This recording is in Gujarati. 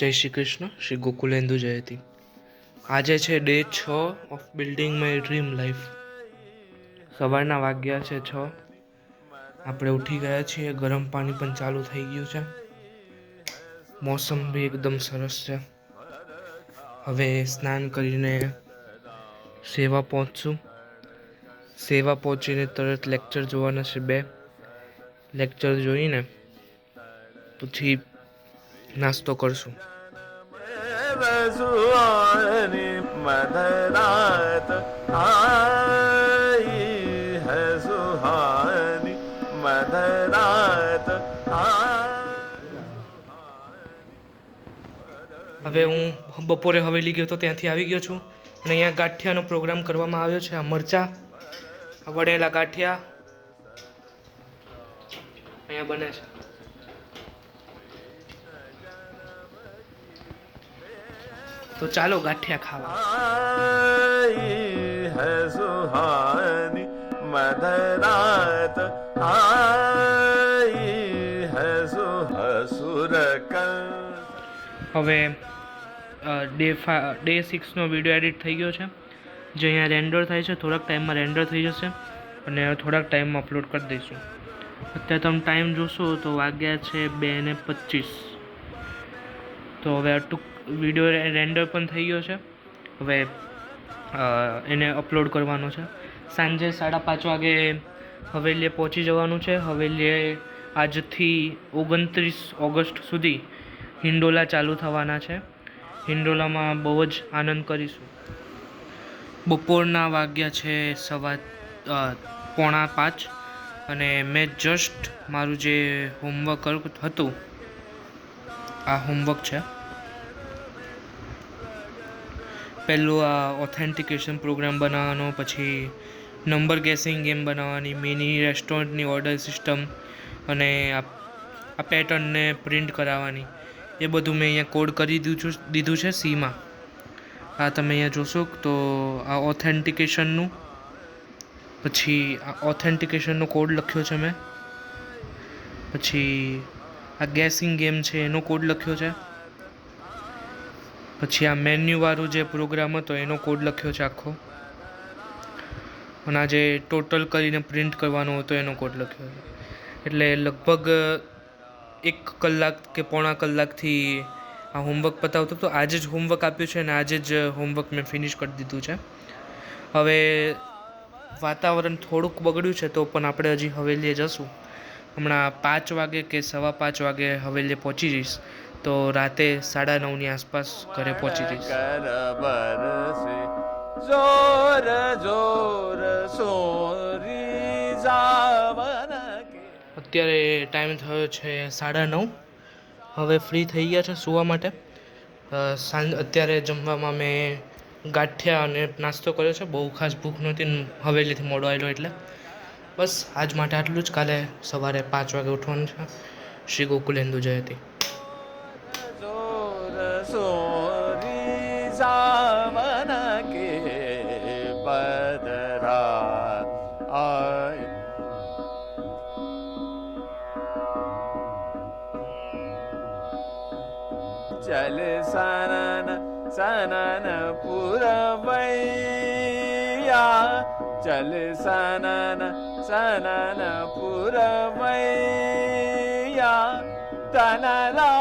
જય શ્રી કૃષ્ણ, શ્રી ગોકુલેન્દુ જયતી. આજે છે day 6 of building my dream life. સવારના વાગ્યા છે 6. આપણે ઉઠી ગયા છીએ. ગરમ પાણી પણ ચાલુ થઈ ગયું છે. મોસમ બી એકદમ સરસ છે. હવે સ્નાન કરીને સેવા પહોંચશું. સેવા પહોંચીને તરત લેક્ચર જોવાના છે 2. લેક્ચર જોઈને પછી નાસ્તો કરશું. मधरात आई है सुहानी मधरात હવે હું બપોરે હવેલી ગયો તો ત્યાંથી આવી ગયો છું અને અહીંયા ગાંઠિયાનો પ્રોગ્રામ કરવામાં આવ્યો છે. આ મરચા, આ વળેલા ગાંઠિયા અહીંયા બને છે. તો ચાલો ગાંઠિયા ખાવા. आई है सुहानी मधरात आई है सुहसुर હવે ડે 6નો વિડીયો એડિટ થઈ ગયો છે, જે અહીંયા રેન્ડર થાય છે. થોડાક ટાઈમમાં રેન્ડર થઈ જશે અને થોડાક ટાઈમમાં અપલોડ કરી દઈશું. અત્યારે તમે ટાઈમ જોશો તો વાગ્યા છે 2:25. તો હવે ટૂંક વિડીયો રેન્ડર પણ થઈ ગયો છે. હવે એને અપલોડ કરવાનો છે. સાંજે 5:30 વાગે હવેલીએ પહોંચી જવાનું છે. હવેલીએ આજથી 29 ઓગસ્ટ સુધી હિંડોલા ચાલુ થવાના છે. હિંડોલામાં બહુ જ આનંદ કરીશું. બપોરના વાગ્યા છે 4:45 અને મેં જસ્ટ મારું જે હોમવર્ક હતું, આ હોમવર્ક છે. પહેલું આ ઓથેન્ટિકેશન પ્રોગ્રામ બનાવવાનો, પછી નંબર ગેસિંગ ગેમ બનાવવાની, મિની રેસ્ટોરન્ટની ઓર્ડર સિસ્ટમ અને આ પેટર્નને પ્રિન્ટ કરાવવાની. એ બધું મેં અહીંયા કોડ કરી દીધું છે સીમાં. આ તમે અહીંયા જોશો તો આ ઓથેન્ટિકેશનનું, પછી આ ઓથેન્ટિકેશનનો કોડ લખ્યો છે મેં. પછી આ ગેસિંગ ગેમ છે એનો કોડ લખ્યો છે. પછી આ મેન્યુવાળું જે પ્રોગ્રામ હતો એનો કોડ લખ્યો છે આખો. અને આ જે ટોટલ કરીને પ્રિન્ટ કરવાનો હતો એનો કોડ લખ્યો છે. એટલે લગભગ 1 કલાક કે પોણા કલાકથી આ હોમવર્ક પતાવતો હતો. આજે જ હોમવર્ક આપ્યું છે અને આજે જ હોમવર્ક મેં ફિનિશ કરી દીધું છે. હવે વાતાવરણ થોડુંક બગડ્યું છે તો પણ આપણે હજી હવેલીએ જશું. હમણાં 5 વાગે કે 5:15 વાગે હવેલીએ પહોંચી જઈશ. તો રાતે 9:30ની આસપાસ ઘરે પહોંચી જઈશ. जोर जोर सोरी जावन અત્યારે ટાઈમ થયો છે 9:30. હવે ફ્રી થઈ ગયા છે સૂવા માટે. અત્યારે જમવામાં મેં ગાંઠિયા અને નાસ્તો કર્યો છે. બહુ ખાસ ભૂખ નહોતી, હવેલીથી મોડો આવેલો એટલે. બસ આજ માટે આટલું જ. કાલે સવારે 5 વાગે ઉઠવાનું છે. શ્રી ગોકુલેન્દુ જયતી. जोर सोरी जावन के बदरात आए चल सनन सनन पुरवैया चल सनन सनन पुरवैया तन ला